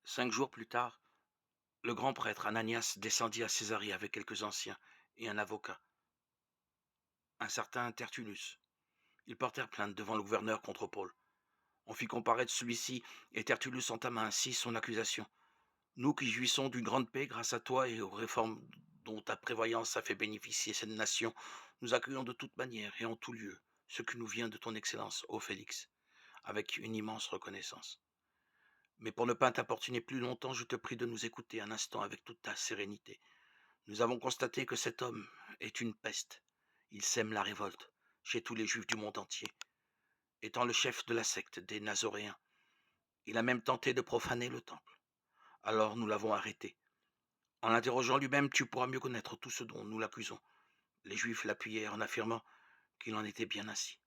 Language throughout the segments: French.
5 jours plus tard, le grand prêtre Ananias descendit à Césarée avec quelques anciens et un avocat, un certain Tertullus. Ils portèrent plainte devant le gouverneur contre Paul. On fit comparaître celui-ci et Tertullus entama ainsi son accusation. Nous qui jouissons d'une grande paix grâce à toi et aux réformes dont ta prévoyance a fait bénéficier cette nation, nous accueillons de toute manière et en tout lieu ce qui nous vient de ton excellence, ô Félix, avec une immense reconnaissance. Mais pour ne pas t'importuner plus longtemps, je te prie de nous écouter un instant avec toute ta sérénité. Nous avons constaté que cet homme est une peste. Il sème la révolte chez tous les juifs du monde entier. Étant le chef de la secte des Nazoréens, il a même tenté de profaner le temple. Alors nous l'avons arrêté. En l'interrogeant lui-même, tu pourras mieux connaître tout ce dont nous l'accusons. Les Juifs l'appuyèrent en affirmant qu'il en était bien ainsi.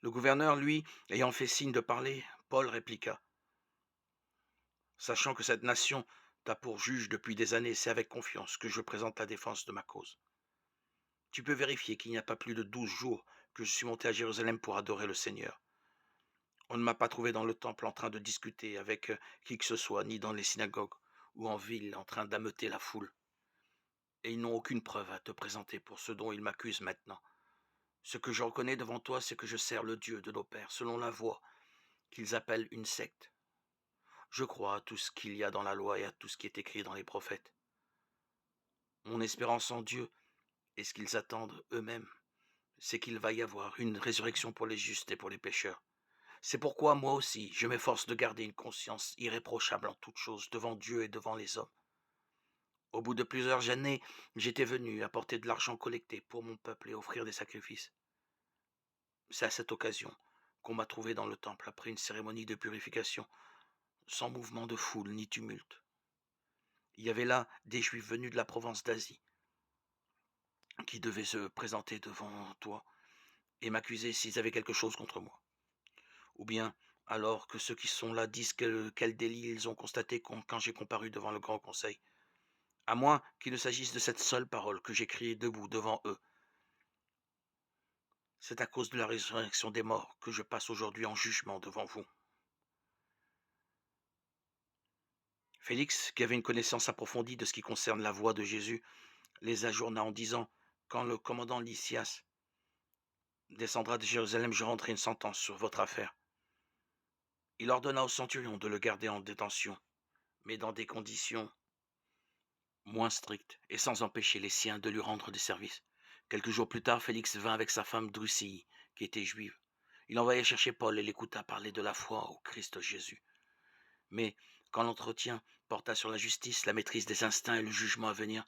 Le gouverneur, lui, ayant fait signe de parler, Paul répliqua. Sachant que cette nation t'a pour juge depuis des années, c'est avec confiance que je présente la défense de ma cause. Tu peux vérifier qu'il n'y a pas plus de 12 jours que je suis monté à Jérusalem pour adorer le Seigneur. On ne m'a pas trouvé dans le temple en train de discuter avec qui que ce soit, ni dans les synagogues ou en ville en train d'ameuter la foule. Et ils n'ont aucune preuve à te présenter pour ce dont ils m'accusent maintenant. Ce que je reconnais devant toi, c'est que je sers le Dieu de nos pères, selon la voie qu'ils appellent une secte. Je crois à tout ce qu'il y a dans la loi et à tout ce qui est écrit dans les prophètes. Mon espérance en Dieu et ce qu'ils attendent eux-mêmes, c'est qu'il va y avoir une résurrection pour les justes et pour les pécheurs. C'est pourquoi moi aussi, je m'efforce de garder une conscience irréprochable en toutes choses devant Dieu et devant les hommes. Au bout de plusieurs années, j'étais venu apporter de l'argent collecté pour mon peuple et offrir des sacrifices. C'est à cette occasion qu'on m'a trouvé dans le temple après une cérémonie de purification, sans mouvement de foule ni tumulte. Il y avait là des Juifs venus de la province d'Asie, qui devaient se présenter devant toi et m'accuser s'ils avaient quelque chose contre moi. Ou bien, alors que ceux qui sont là disent quel délit ils ont constaté quand j'ai comparu devant le grand conseil. À moins qu'il ne s'agisse de cette seule parole que j'ai criée debout devant eux. C'est à cause de la résurrection des morts que je passe aujourd'hui en jugement devant vous. Félix, qui avait une connaissance approfondie de ce qui concerne la voix de Jésus, les ajourna en disant, quand le commandant Lysias descendra de Jérusalem, je rendrai une sentence sur votre affaire. Il ordonna au centurion de le garder en détention, mais dans des conditions moins strictes, et sans empêcher les siens de lui rendre des services. Quelques jours plus tard, Félix vint avec sa femme Drusille, qui était juive. Il envoya chercher Paul et l'écouta parler de la foi au Christ Jésus. Mais, quand l'entretien porta sur la justice, la maîtrise des instincts et le jugement à venir,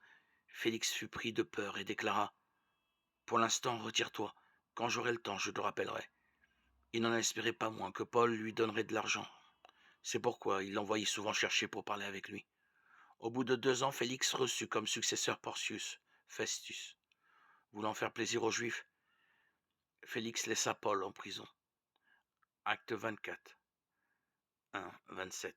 Félix fut pris de peur et déclara, « Pour l'instant, retire-toi. Quand j'aurai le temps, je te rappellerai. » Il n'en espérait pas moins que Paul lui donnerait de l'argent. C'est pourquoi il l'envoyait souvent chercher pour parler avec lui. Au bout de 2 ans, Félix reçut comme successeur Porcius Festus. Voulant faire plaisir aux Juifs, Félix laissa Paul en prison. Acte 24, 1, 27.